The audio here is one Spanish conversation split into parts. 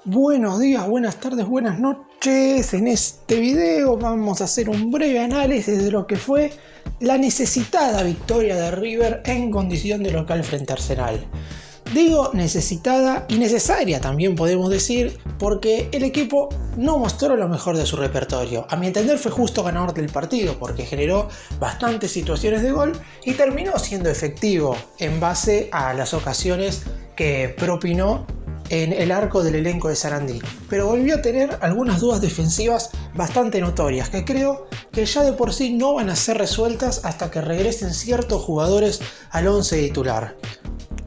Buenos días, buenas tardes, buenas noches. En este video vamos a hacer un breve análisis de lo que fue la necesitada victoria de River en condición de local frente a Arsenal. Digo necesitada y necesaria también podemos decir, porque el equipo no mostró lo mejor de su repertorio. A mi entender fue justo ganador del partido porque generó bastantes situaciones de gol y terminó siendo efectivo en base a las ocasiones que propinó en el arco del elenco de Sarandí, pero volvió a tener algunas dudas defensivas bastante notorias que creo que ya de por sí no van a ser resueltas hasta que regresen ciertos jugadores al once titular.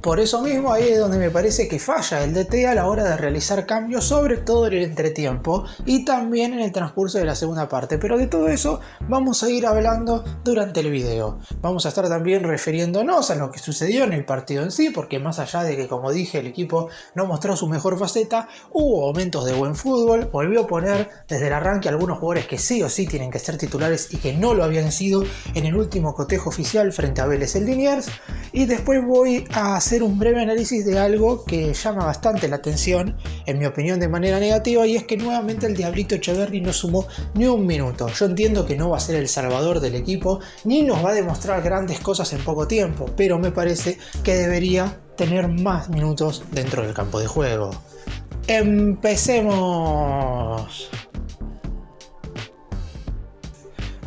Por eso mismo ahí es donde me parece que falla el DT a la hora de realizar cambios, sobre todo en el entretiempo y también en el transcurso de la segunda parte. Pero de todo eso vamos a ir hablando durante el video. Vamos a estar también refiriéndonos a lo que sucedió en el partido en sí, porque más allá de que, como dije, el equipo no mostró su mejor faceta, hubo momentos de buen fútbol, volvió a poner desde el arranque algunos jugadores que sí o sí tienen que ser titulares y que no lo habían sido en el último cotejo oficial frente a Vélez el Liniers, y después voy a hacer un breve análisis de algo que llama bastante la atención, en mi opinión de manera negativa, y es que nuevamente el Diablito Echeverri no sumó ni un minuto. Yo entiendo que no va a ser el salvador del equipo, ni nos va a demostrar grandes cosas en poco tiempo, pero me parece que debería tener más minutos dentro del campo de juego. ¡Empecemos!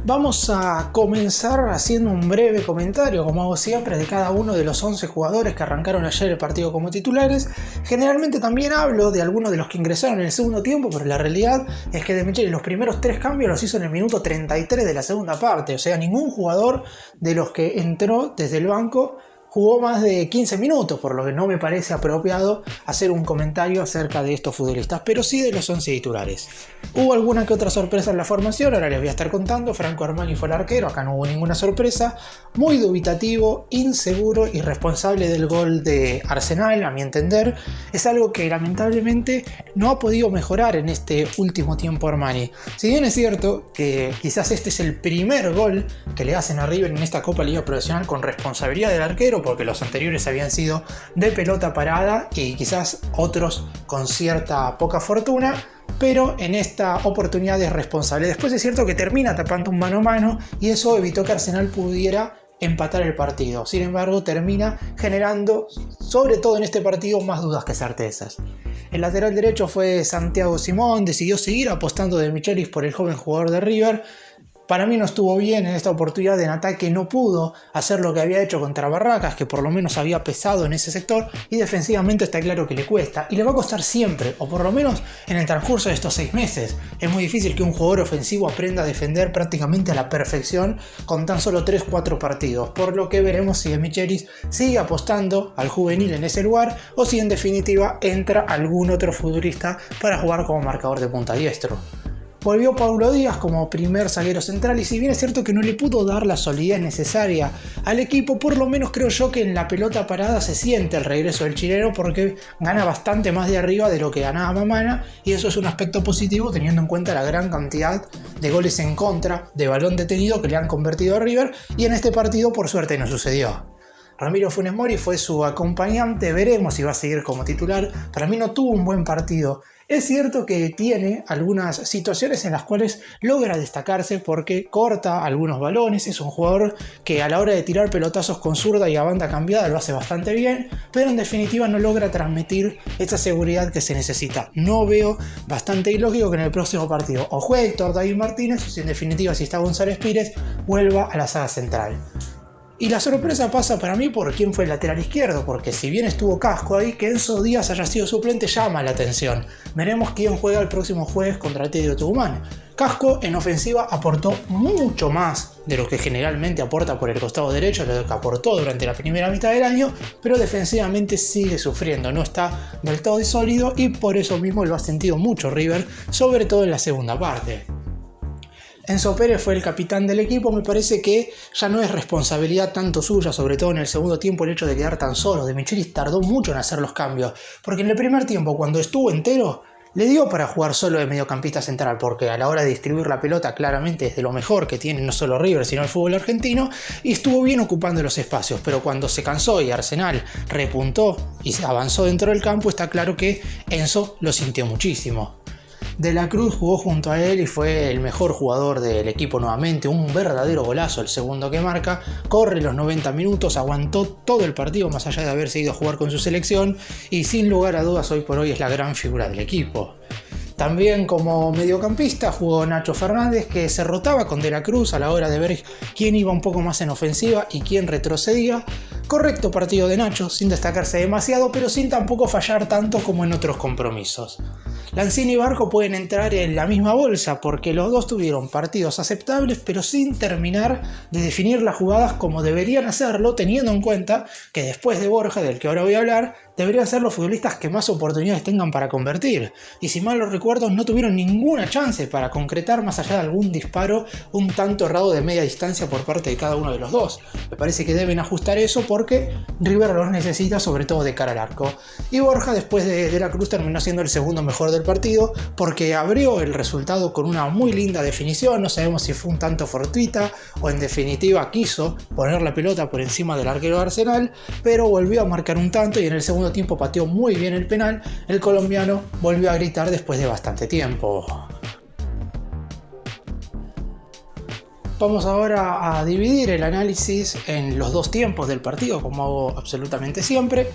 Vamos a comenzar haciendo un breve comentario, como hago siempre, de cada uno de los 11 jugadores que arrancaron ayer el partido como titulares. Generalmente también hablo de algunos de los que ingresaron en el segundo tiempo, pero la realidad es que De Michelis los primeros 3 cambios los hizo en el minuto 33 de la segunda parte. O sea, ningún jugador de los que entró desde el banco jugó más de 15 minutos, por lo que no me parece apropiado hacer un comentario acerca de estos futbolistas, pero sí de los 11 titulares. Hubo alguna que otra sorpresa en la formación, ahora les voy a estar contando. Franco Armani fue el arquero, acá no hubo ninguna sorpresa. Muy dubitativo, inseguro y responsable del gol de Arsenal, a mi entender. Es algo que lamentablemente no ha podido mejorar en este último tiempo Armani. Si bien es cierto que quizás este es el primer gol que le hacen a River en esta Copa Liga Profesional con responsabilidad del arquero, porque los anteriores habían sido de pelota parada y quizás otros con cierta poca fortuna, pero en esta oportunidad es responsable. Después es cierto que termina tapando un mano a mano y eso evitó que Arsenal pudiera empatar el partido. Sin embargo, termina generando, sobre todo en este partido, más dudas que certezas. El lateral derecho fue Santiago Simón, decidió seguir apostando De Michelis por el joven jugador de River. Para mí no estuvo bien en esta oportunidad, en ataque no pudo hacer lo que había hecho contra Barracas, que por lo menos había pesado en ese sector, y defensivamente está claro que le cuesta, y le va a costar siempre, o por lo menos en el transcurso de estos 6 meses. Es muy difícil que un jugador ofensivo aprenda a defender prácticamente a la perfección con tan solo 3-4 partidos, por lo que veremos si De Michelis sigue apostando al juvenil en ese lugar, o si en definitiva entra algún otro futbolista para jugar como marcador de punta diestro. Volvió Paulo Díaz como primer zaguero central y si bien es cierto que no le pudo dar la solidez necesaria al equipo, por lo menos creo yo que en la pelota parada se siente el regreso del chileno porque gana bastante más de arriba de lo que ganaba Mamana, y eso es un aspecto positivo teniendo en cuenta la gran cantidad de goles en contra de balón detenido que le han convertido a River, y en este partido por suerte no sucedió. Ramiro Funes Mori fue su acompañante, veremos si va a seguir como titular. Para mí no tuvo un buen partido. Es cierto que tiene algunas situaciones en las cuales logra destacarse porque corta algunos balones, es un jugador que a la hora de tirar pelotazos con zurda y a banda cambiada lo hace bastante bien, pero en definitiva no logra transmitir esa seguridad que se necesita. No veo bastante ilógico que en el próximo partido o juegue Héctor David Martínez o si en definitiva si está González Pires vuelva a la saga central. Y la sorpresa pasa para mí por quién fue el lateral izquierdo, porque si bien estuvo Casco ahí, que Enzo Díaz haya sido suplente llama la atención. Veremos quién juega el próximo jueves contra el Atlético Tucumán. Casco en ofensiva aportó mucho más de lo que generalmente aporta por el costado derecho, de lo que aportó durante la primera mitad del año, pero defensivamente sigue sufriendo, no está del todo sólido y por eso mismo lo ha sentido mucho River, sobre todo en la segunda parte. Enzo Pérez fue el capitán del equipo, me parece que ya no es responsabilidad tanto suya, sobre todo en el segundo tiempo el hecho de quedar tan solo. De Michelis tardó mucho en hacer los cambios, porque en el primer tiempo cuando estuvo entero Le dio para jugar solo de mediocampista central porque a la hora de distribuir la pelota claramente es de lo mejor que tiene no solo River sino el fútbol argentino, y estuvo bien ocupando los espacios, pero cuando se cansó y Arsenal repuntó y se avanzó dentro del campo, está claro que Enzo lo sintió muchísimo. De la Cruz jugó junto a él y fue el mejor jugador del equipo nuevamente, un verdadero golazo el segundo que marca, corre los 90 minutos, aguantó todo el partido más allá de haberse ido a jugar con su selección y sin lugar a dudas hoy por hoy es la gran figura del equipo. También como mediocampista jugó Nacho Fernández, que se rotaba con De la Cruz a la hora de ver quién iba un poco más en ofensiva y quién retrocedía. Correcto partido de Nacho, sin destacarse demasiado, pero sin tampoco fallar tanto como en otros compromisos. Lanzini y Barco pueden entrar en la misma bolsa porque los dos tuvieron partidos aceptables, pero sin terminar de definir las jugadas como deberían hacerlo, teniendo en cuenta que después de Borja, del que ahora voy a hablar, deberían ser los futbolistas que más oportunidades tengan para convertir. Y si mal no recuerdo, no tuvieron ninguna chance para concretar más allá de algún disparo un tanto errado de media distancia por parte de cada uno de los dos. Me parece que deben ajustar eso porque River los necesita, sobre todo de cara al arco. Y Borja, después de la Cruz, terminó siendo el segundo mejor del partido porque abrió el resultado con una muy linda definición. No sabemos si fue un tanto fortuita o en definitiva quiso poner la pelota por encima del arquero de Arsenal, pero volvió a marcar un tanto y en el segundo tiempo pateó muy bien el penal. El colombiano volvió a gritar después de bastante tiempo. Vamos ahora a dividir el análisis en los dos tiempos del partido, como hago absolutamente siempre.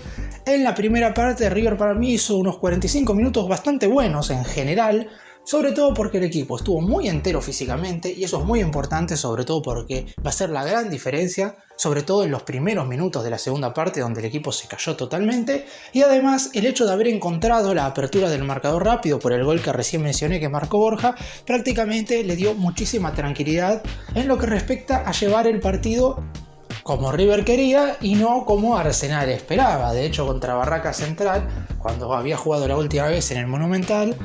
En la primera parte, River para mí hizo unos 45 minutos bastante buenos en general, sobre todo porque el equipo estuvo muy entero físicamente y eso es muy importante, sobre todo porque va a ser la gran diferencia, sobre todo en los primeros minutos de la segunda parte donde el equipo se cayó totalmente, y además el hecho de haber encontrado la apertura del marcador rápido por el gol que recién mencioné que marcó Borja prácticamente le dio muchísima tranquilidad en lo que respecta a llevar el partido como River quería y no como Arsenal esperaba. De hecho, contra Barracas Central, cuando había jugado la última vez en el Monumental,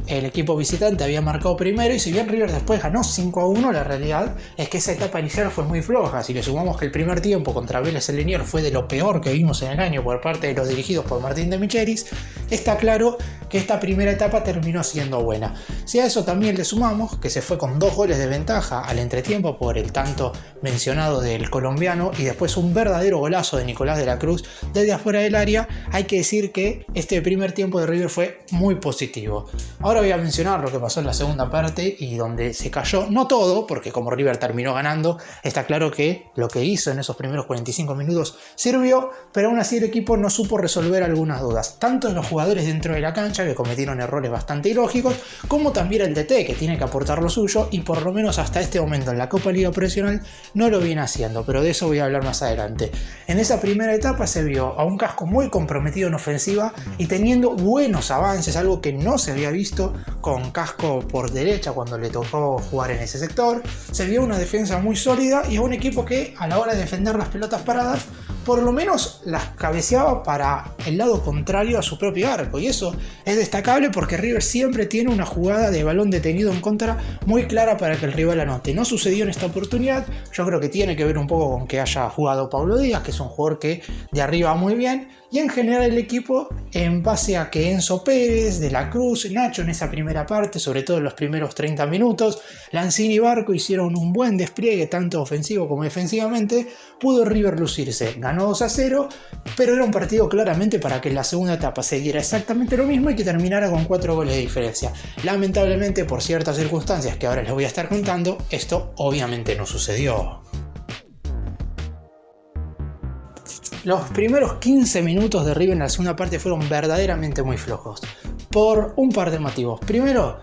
el equipo visitante había marcado primero y si bien River después ganó 5-1, la realidad es que esa etapa inicial fue muy floja. Si le sumamos que el primer tiempo contra Vélez el Liniers fue de lo peor que vimos en el año por parte de los dirigidos por Martín de Michelis, está claro que esta primera etapa terminó siendo buena. Si a eso también le sumamos que se fue con 2 goles de ventaja al entretiempo por el tanto mencionado del colombiano y después un verdadero golazo de Nicolás de la Cruz desde afuera del área, hay que decir que este primer tiempo de River fue muy positivo. Ahora voy a mencionar lo que pasó en la segunda parte y donde se cayó, no todo, porque como River terminó ganando, está claro que lo que hizo en esos primeros 45 minutos sirvió, pero aún así el equipo no supo resolver algunas dudas, tanto de los jugadores dentro de la cancha que cometieron errores bastante ilógicos, como también el DT que tiene que aportar lo suyo y por lo menos hasta este momento en la Copa Liga Profesional no lo viene haciendo, pero de eso voy a hablar más adelante. En esa primera etapa se vio a un Casco muy comprometido en ofensiva y teniendo buenos avances, algo que no se había visto con Casco por derecha cuando le tocó jugar en ese sector. Se vio una defensa muy sólida y a un equipo que a la hora de defender las pelotas paradas por lo menos las cabeceaba para el lado contrario a su propio arco, y eso es destacable porque River siempre tiene una jugada de balón detenido en contra muy clara para que el rival anote. No sucedió en esta oportunidad, yo creo que tiene que ver un poco con que haya jugado Pablo Díaz, que es un jugador que de arriba muy bien, y en general el equipo en base a que Enzo Pérez, De la Cruz, Nacho en esa primera parte, sobre todo en los primeros 30 minutos, Lanzini y Barco hicieron un buen despliegue tanto ofensivo como defensivamente, pudo River lucirse. Ganó 2-0, pero era un partido claramente para que en la segunda etapa se diera exactamente lo mismo y que terminara con 4 goles de diferencia. Lamentablemente, por ciertas circunstancias que ahora les voy a estar contando, esto obviamente no sucedió. Los primeros 15 minutos de River en la segunda parte fueron verdaderamente muy flojos, por un par de motivos. Primero,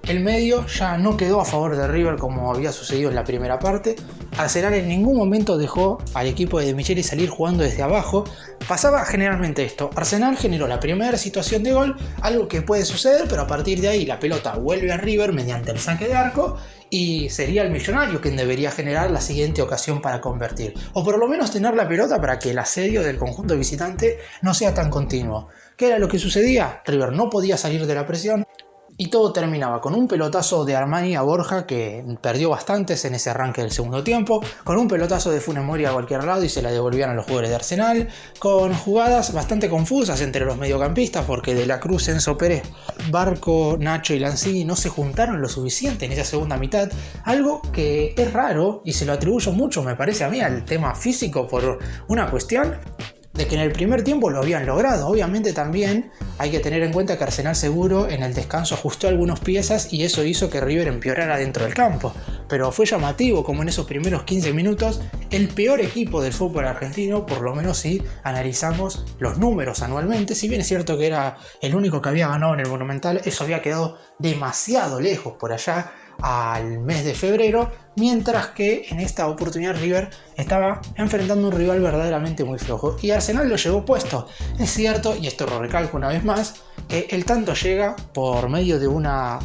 el medio ya no quedó a favor de River como había sucedido en la primera parte. Arsenal en ningún momento dejó al equipo de De Michelis salir jugando desde abajo. Pasaba generalmente esto: Arsenal generó la primera situación de gol, algo que puede suceder, pero a partir de ahí la pelota vuelve a River mediante el saque de arco y sería el Millonario quien debería generar la siguiente ocasión para convertir, o por lo menos tener la pelota para que el asedio del conjunto visitante no sea tan continuo. ¿Qué era lo que sucedía? River no podía salir de la presión Y todo terminaba con un pelotazo de Armani a Borja, que perdió bastantes en ese arranque del segundo tiempo, con un pelotazo de Funes Mori a cualquier lado y se la devolvían a los jugadores de Arsenal, con jugadas bastante confusas entre los mediocampistas porque De la Cruz, Enzo Pérez, Barco, Nacho y Lanzini no se juntaron lo suficiente en esa segunda mitad, algo que es raro y se lo atribuyo mucho, me parece a mí, al tema físico por una cuestión de que en el primer tiempo lo habían logrado. Obviamente también hay que tener en cuenta que Arsenal seguro en el descanso ajustó algunas piezas y eso hizo que River empeorara dentro del campo. Pero fue llamativo como en esos primeros 15 minutos el peor equipo del fútbol argentino, por lo menos si analizamos los números anualmente. Si bien es cierto que era el único que había ganado en el Monumental, eso había quedado demasiado lejos por allá al mes de febrero, mientras que en esta oportunidad River estaba enfrentando un rival verdaderamente muy flojo y Arsenal lo llevó puesto. Es cierto, y esto lo recalco una vez más, que el tanto llega por medio de una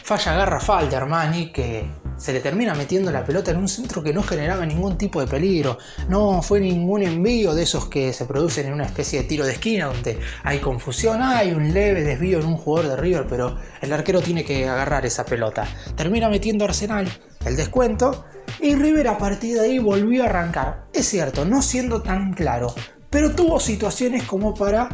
falla garrafal de Armani que se le termina metiendo la pelota en un centro que no generaba ningún tipo de peligro. No fue ningún envío de esos que se producen en una especie de tiro de esquina donde hay confusión, hay un leve desvío en un jugador de River, pero el arquero tiene que agarrar esa pelota. Termina metiendo Arsenal el descuento y River a partir de ahí volvió a arrancar. Es cierto, no siendo tan claro, pero tuvo situaciones como para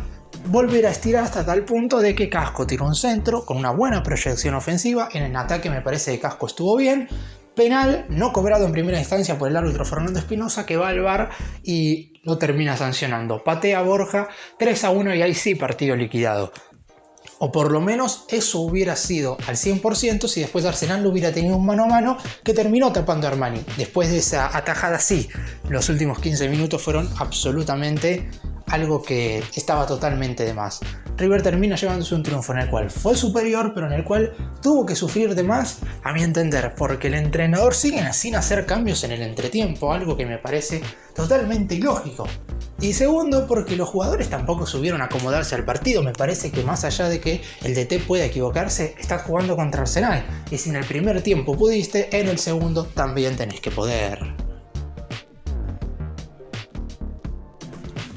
volver a estirar hasta tal punto de que Casco tiró un centro con una buena proyección ofensiva. En el ataque me parece que Casco estuvo bien. Penal no cobrado en primera instancia por el árbitro Fernando Espinosa, que va al VAR y lo termina sancionando. Patea Borja 3-1 y ahí sí partido liquidado. O por lo menos eso hubiera sido al 100% si después Arsenal hubiera tenido un mano a mano que terminó tapando a Armani. Después de esa atajada sí, los últimos 15 minutos fueron absolutamente algo que estaba totalmente de más. River termina llevándose un triunfo en el cual fue superior, pero en el cual tuvo que sufrir de más, a mi entender, porque el entrenador sigue sin hacer cambios en el entretiempo, algo que me parece totalmente ilógico. Y segundo, porque los jugadores tampoco supieron acomodarse al partido. Me parece que más allá de que el DT pueda equivocarse, estás jugando contra Arsenal. Y si en el primer tiempo pudiste, en el segundo también tenés que poder.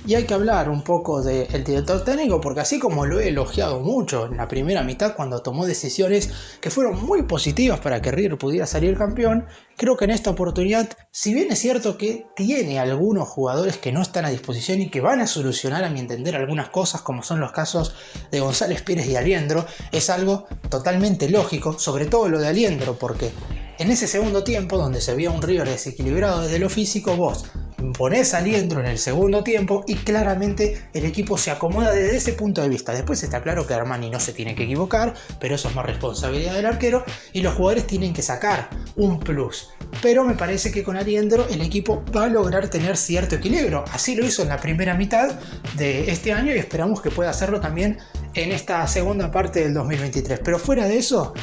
Y hay que hablar un poco del director técnico, porque así como lo he elogiado mucho en la primera mitad cuando tomó decisiones que fueron muy positivas para que River pudiera salir campeón, creo que en esta oportunidad, si bien es cierto que tiene algunos jugadores que no están a disposición y que van a solucionar a mi entender algunas cosas, como son los casos de González Pires y Aliendro, es algo totalmente lógico, sobre todo lo de Aliendro, porque en ese segundo tiempo donde se veía un River desequilibrado desde lo físico, vos ponés a Aliendro en el segundo tiempo y claramente el equipo se acomoda desde ese punto de vista. Después está claro que Armani no se tiene que equivocar, pero eso es más responsabilidad del arquero y los jugadores tienen que sacar un plus. Pero me parece que con Aliendro el equipo va a lograr tener cierto equilibrio. Así lo hizo en la primera mitad de este año y esperamos que pueda hacerlo también en esta segunda parte del 2023. Pero fuera de eso,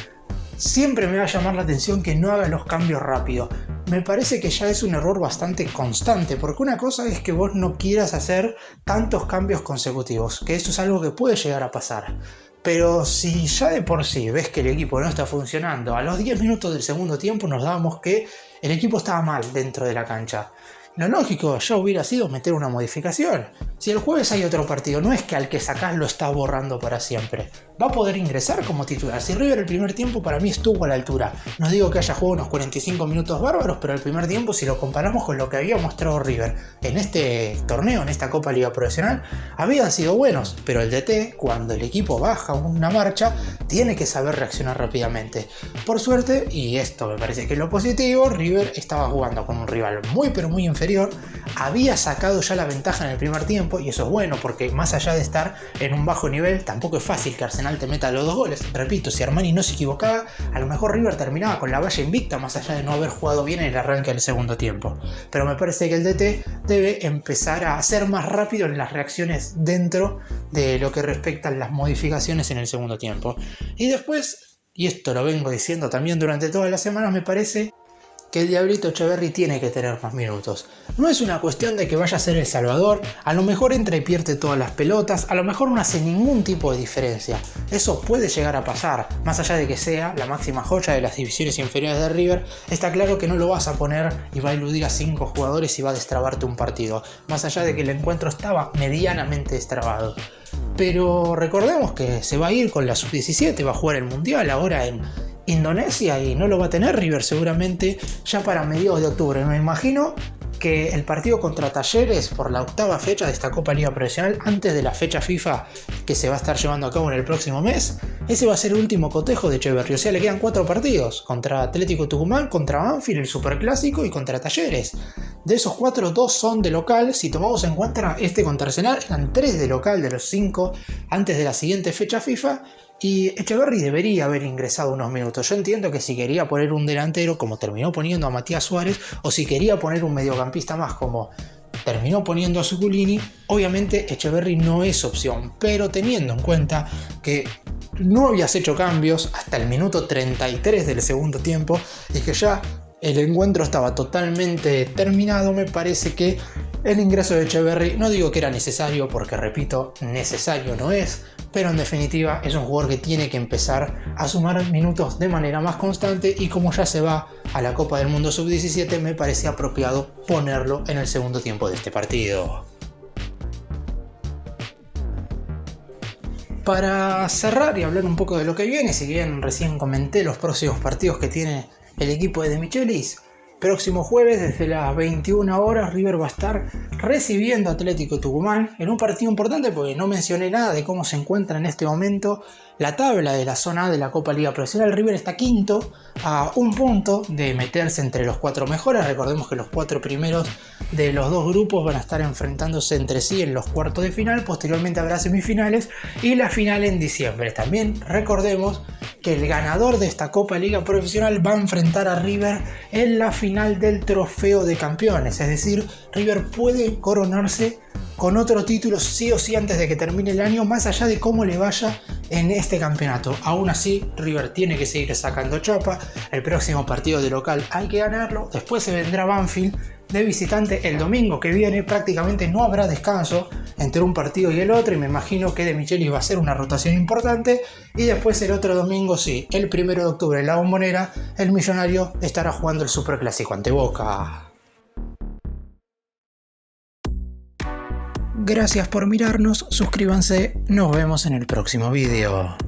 siempre me va a llamar la atención que no haga los cambios rápido. Me parece que ya es un error bastante constante, porque una cosa es que vos no quieras hacer tantos cambios consecutivos, que eso es algo que puede llegar a pasar. Pero si ya de por sí ves que el equipo no está funcionando, a los 10 minutos del segundo tiempo nos dábamos que el equipo estaba mal dentro de la cancha. Lo lógico ya hubiera sido meter una modificación. Si el jueves hay otro partido, no es que al que sacás lo estás borrando para siempre. Va a poder ingresar como titular. Si River el primer tiempo para mí estuvo a la altura. No digo que haya jugado unos 45 minutos bárbaros, pero el primer tiempo, si lo comparamos con lo que había mostrado River en este torneo, en esta Copa Liga Profesional, habían sido buenos. Pero el DT, cuando el equipo baja una marcha, tiene que saber reaccionar rápidamente. Por suerte, y esto me parece que es lo positivo, River estaba jugando con un rival muy pero muy inferior. Había sacado ya la ventaja en el primer tiempo y eso es bueno porque más allá de estar en un bajo nivel, tampoco es fácil que Arsenal te meta los 2 goles. Repito, si Armani no se equivocaba, a lo mejor River terminaba con la valla invicta más allá de no haber jugado bien en el arranque del segundo tiempo. Pero me parece que el DT debe empezar a ser más rápido en las reacciones dentro de lo que respecta a las modificaciones en el segundo tiempo. Y después, y esto lo vengo diciendo también durante todas las semanas, me parece que el Diablito Echeverri tiene que tener más minutos. No es una cuestión de que vaya a ser el salvador, a lo mejor entra y pierde todas las pelotas, a lo mejor no hace ningún tipo de diferencia. Eso puede llegar a pasar, más allá de que sea la máxima joya de las divisiones inferiores de River, está claro que no lo vas a poner y va a eludir a 5 jugadores y va a destrabarte un partido, más allá de que el encuentro estaba medianamente destrabado. pero recordemos que se va a ir con la sub-17, va a jugar el Mundial ahora en Indonesia y no lo va a tener River seguramente ya para mediados de octubre. Me imagino que el partido contra Talleres por la 8ª fecha de esta Copa Liga Profesional, antes de la fecha FIFA que se va a estar llevando a cabo en el próximo mes, ese va a ser el último cotejo de Echeverri. O sea, le quedan 4 partidos: contra Atlético Tucumán, contra Banfield, el Superclásico, y contra Talleres. De esos 4, 2 son de local. Si tomamos en cuenta este contra Arsenal, eran 3 de local de los 5 antes de la siguiente fecha FIFA. Y Echeverri debería haber ingresado unos minutos. Yo entiendo que si quería poner un delantero, como terminó poniendo a Matías Suárez, o si quería poner un mediocampista más, como terminó poniendo a Zuculini, obviamente Echeverri no es opción. Pero teniendo en cuenta que no habías hecho cambios hasta el minuto 33 del segundo tiempo y que ya el encuentro estaba totalmente terminado, me parece que el ingreso de Echeverri, no digo que era necesario, porque repito, necesario no es, pero en definitiva es un jugador que tiene que empezar a sumar minutos de manera más constante, y como ya se va a la Copa del Mundo Sub-17, me parece apropiado ponerlo en el segundo tiempo de este partido. Para cerrar y hablar un poco de lo que viene, si bien recién comenté los próximos partidos que tiene el equipo de De Michelis, próximo jueves desde las 21 horas River va a estar recibiendo a Atlético Tucumán en un partido importante, porque no mencioné nada de cómo se encuentra en este momento la tabla de la zona A de la Copa Liga Profesional. River está quinto, a un punto de meterse entre los 4 mejores. Recordemos que los 4 primeros de los 2 grupos van a estar enfrentándose entre sí en los cuartos de final. Posteriormente habrá semifinales y la final en diciembre. También recordemos que el ganador de esta Copa Liga Profesional va a enfrentar a River en la final del Trofeo de Campeones. Es decir, River puede coronarse con otro título sí o sí antes de que termine el año, más allá de cómo le vaya en este campeonato. Aún así, River tiene que seguir sacando chapa. El próximo partido de local hay que ganarlo. Después se vendrá Banfield de visitante el domingo que viene. Prácticamente no habrá descanso entre un partido y el otro, y me imagino que De Michelis va a hacer una rotación importante. Y después el otro domingo, sí, el 1 de octubre en la Bombonera, el Millonario estará jugando el Superclásico ante Boca. Gracias por mirarnos, suscríbanse, nos vemos en el próximo video.